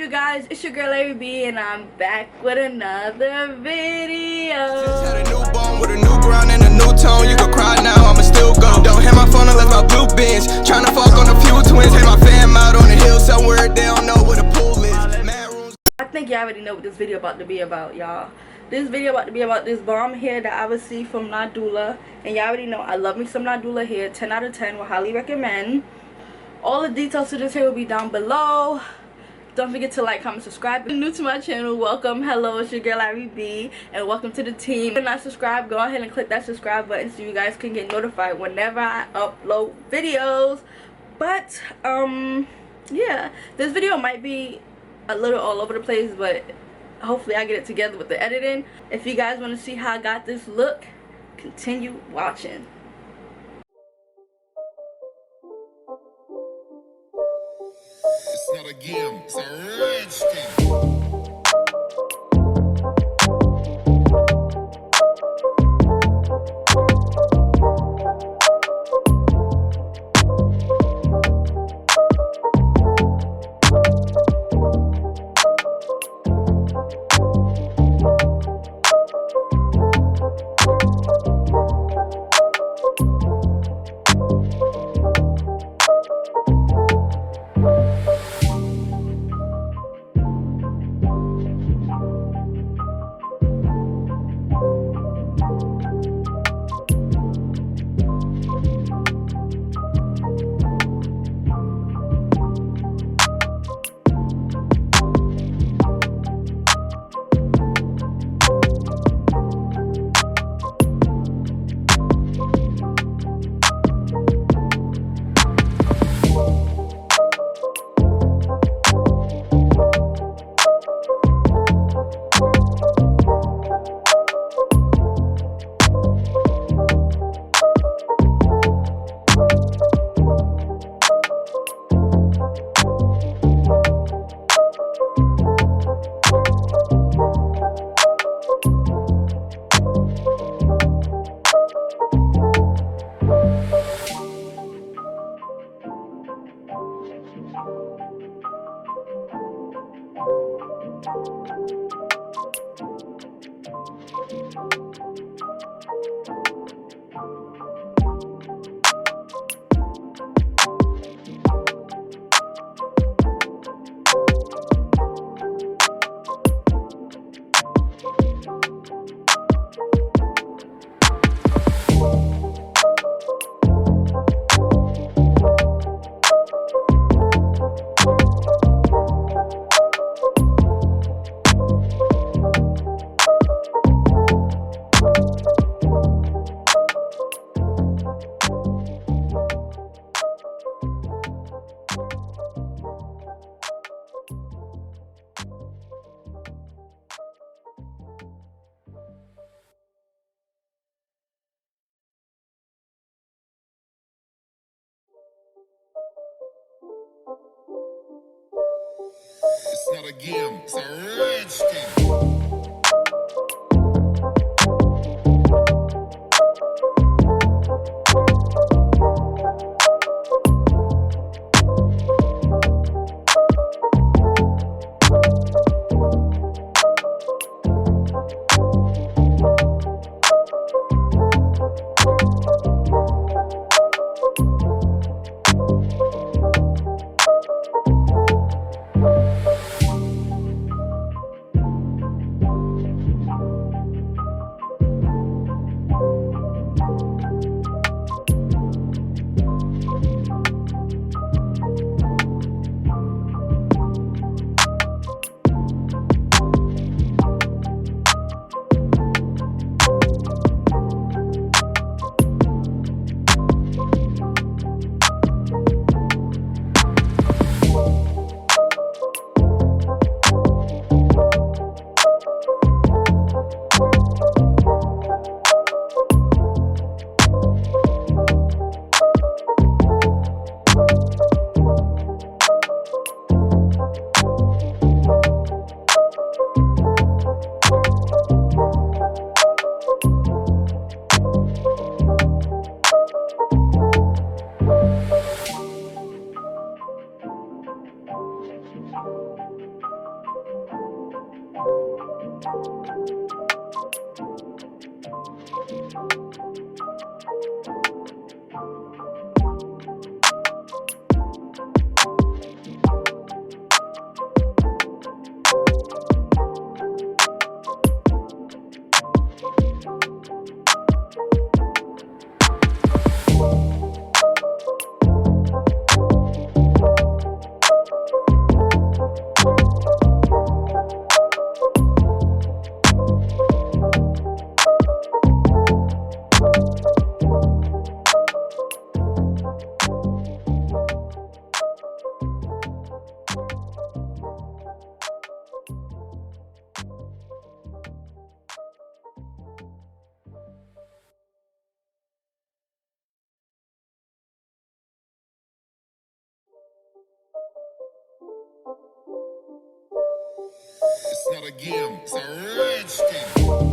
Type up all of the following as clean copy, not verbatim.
you guys? It's your girl ARIE, and I'm back with another video. Just had a newborn with a new ground and a new tone. You can cry now, I'ma still go. Don't have my phone unless my blue binge. Tryna fuck on a few twins. Hey, my fam out on the hill somewhere. They don't know where the pool is. Mad rooms. I think y'all already know what this video about to be about, y'all. This video about to be about this bomb hair that I received from Nadula. And y'all already know I love me some Nadula hair. 10 out of 10. Would highly recommend. All the details to this hair will be down below. Don't forget to like, comment, subscribe. If you're new to my channel, welcome. Hello, it's your girl ARIE, and welcome to the team. If you're not subscribed, go ahead and click that subscribe button so you guys can get notified whenever I upload videos. But yeah, this video might be a little all over the place, but hopefully I get it together with the editing. If you guys want to see how I got this look, continue watching. It's not a game, it's a rich thing. It's not a game, it's a rich thing. It's not a game, it's a rich thing.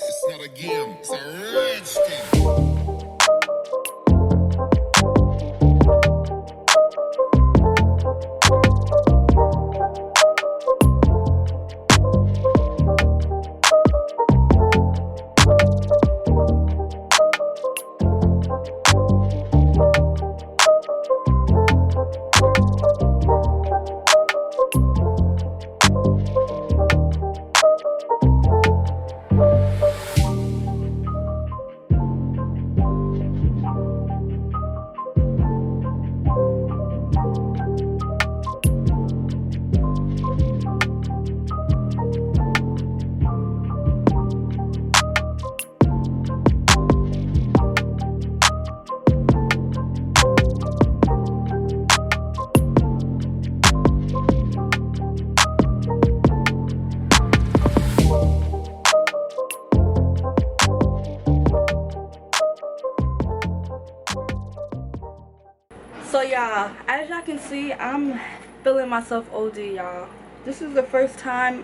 It's not a game, it's a rich thing. So y'all, as y'all can see, I'm feeling myself OD, y'all. This is the first time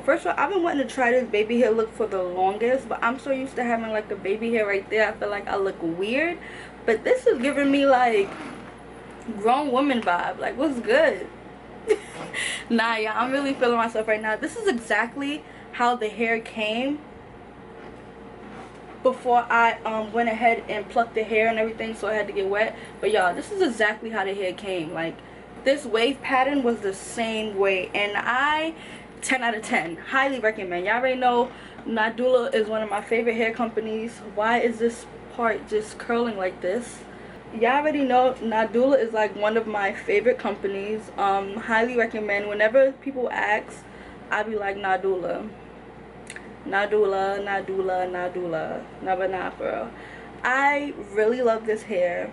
first of all, I've been wanting to try this baby hair look for the longest, but I'm so used to having like a baby hair right there. I feel like I look weird, but this is giving me like grown woman vibe. Like, what's good? Nah, yeah, I'm really feeling myself right now. This is exactly how the hair came before I went ahead and plucked the hair and everything, so I had to get wet. But y'all, this is exactly how the hair came. Like, this wave pattern was the same way, and I 10 out of 10 highly recommend. Y'all already know Nadula is one of my favorite hair companies. Why is this part just curling like this? Y'all already know Nadula is like one of my favorite companies. Highly recommend. Whenever people ask, I be like Nadula, Nadula, Nadula, Nadula. Never not, bro. I really love this hair.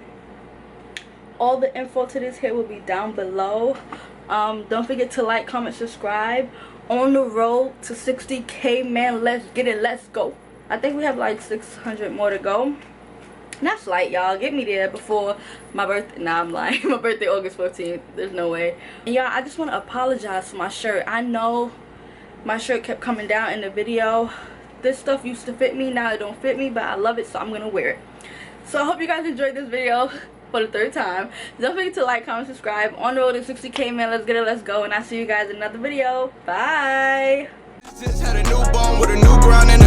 All the info to this hair will be down below. Don't forget to like, comment, subscribe. On the road to 60K, man. Let's get it. Let's go. I think we have like 600 more to go. And that's light, y'all. Get me there before my birthday. Nah, I'm lying. My birthday August 14th. There's no way. And y'all, I just want to apologize for my shirt. I know my shirt kept coming down in the video. This stuff used to fit me. Now it don't fit me, but I love it, so I'm gonna wear it. So I hope you guys enjoyed this video for the 3rd time. Don't forget to like, comment, subscribe. On the road to 60K, man. Let's get it. Let's go. And I'll see you guys in another video. Bye. Just had a newborn with a new ground and